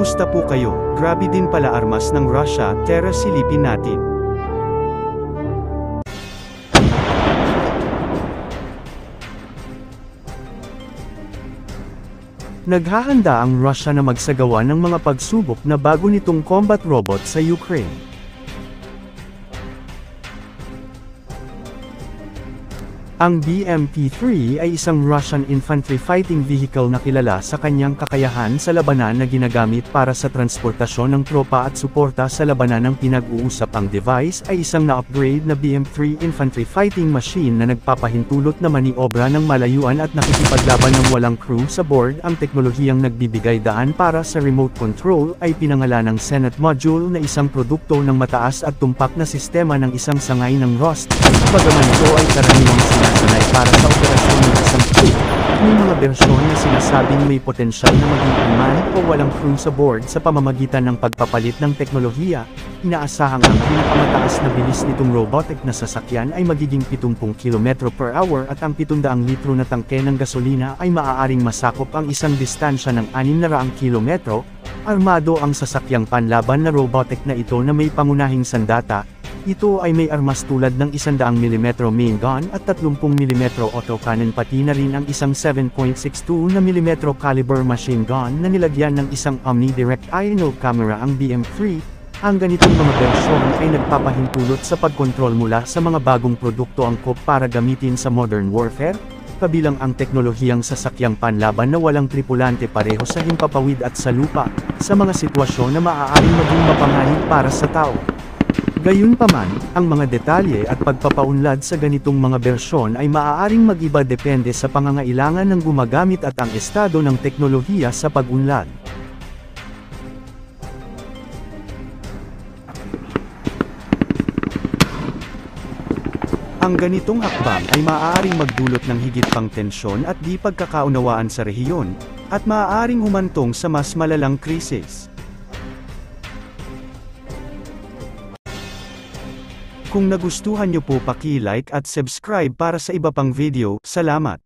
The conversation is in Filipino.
Kumusta po kayo? Grabe din pala armas ng Russia, tara silipin natin. Naghahanda ang Russia na magsagawa ng mga pagsubok na bago nitong combat robot sa Ukraine. Ang BMP-3 ay isang Russian infantry fighting vehicle na kilala sa kanyang kakayahan sa labanan na ginagamit para sa transportasyon ng tropa at suporta sa labanan ng pinag-uusap. Ang device ay isang na-upgrade na BM-3 infantry fighting machine na nagpapahintulot na maniobra ng malayuan at nakikipaglaban ng walang crew sa board. Ang teknolohiyang nagbibigay daan para sa remote control ay pinangalanang Senate Module na isang produkto ng mataas at tumpak na sistema ng isang sangay ng Rust. Bagaman ito ay karaniwang sinasanay para sa operasyon ng isang crew, may mga bersyon na sinasabing may potensyal na maging unmanned o walang crew sa board sa pamamagitan ng pagpapalit ng teknolohiya. Inaasahang ang pinakamataas na bilis nitong robotic na sasakyan ay magiging 70 km/h at ang 700 litro na tangke ng gasolina ay maaaring masakop ang isang distansya ng 600 kilometro. Armado ang sasakyang panlaban na robotic na ito na may pangunahing sandata. Ito ay may armas tulad ng 100mm main gun at 30mm autocannon, pati na rin ang isang 7.62 mm caliber machine gun na nilagyan ng isang omnidirect INO camera. Ang BM-3, ang ganitong mga bersyon ay nagpapahintulot sa pagkontrol mula sa mga bagong produkto angkop para gamitin sa modern warfare, kabilang ang teknolohiyang sasakyang panlaban na walang tripulante pareho sa himpapawid at sa lupa, sa mga sitwasyon na maaaring maging mapanganib para sa tao. Gayunpaman, ang mga detalye at pagpapaunlad sa ganitong mga bersyon ay maaaring mag-iba depende sa pangangailangan ng gumagamit at ang estado ng teknolohiya sa pag-unlad. Ang ganitong hakbang ay maaaring magdulot ng higit pang tensyon at di pagkakaunawaan sa rehiyon, at maaaring humantong sa mas malalang krisis. Kung nagustuhan niyo po, paki-like at subscribe para sa iba pang video. Salamat!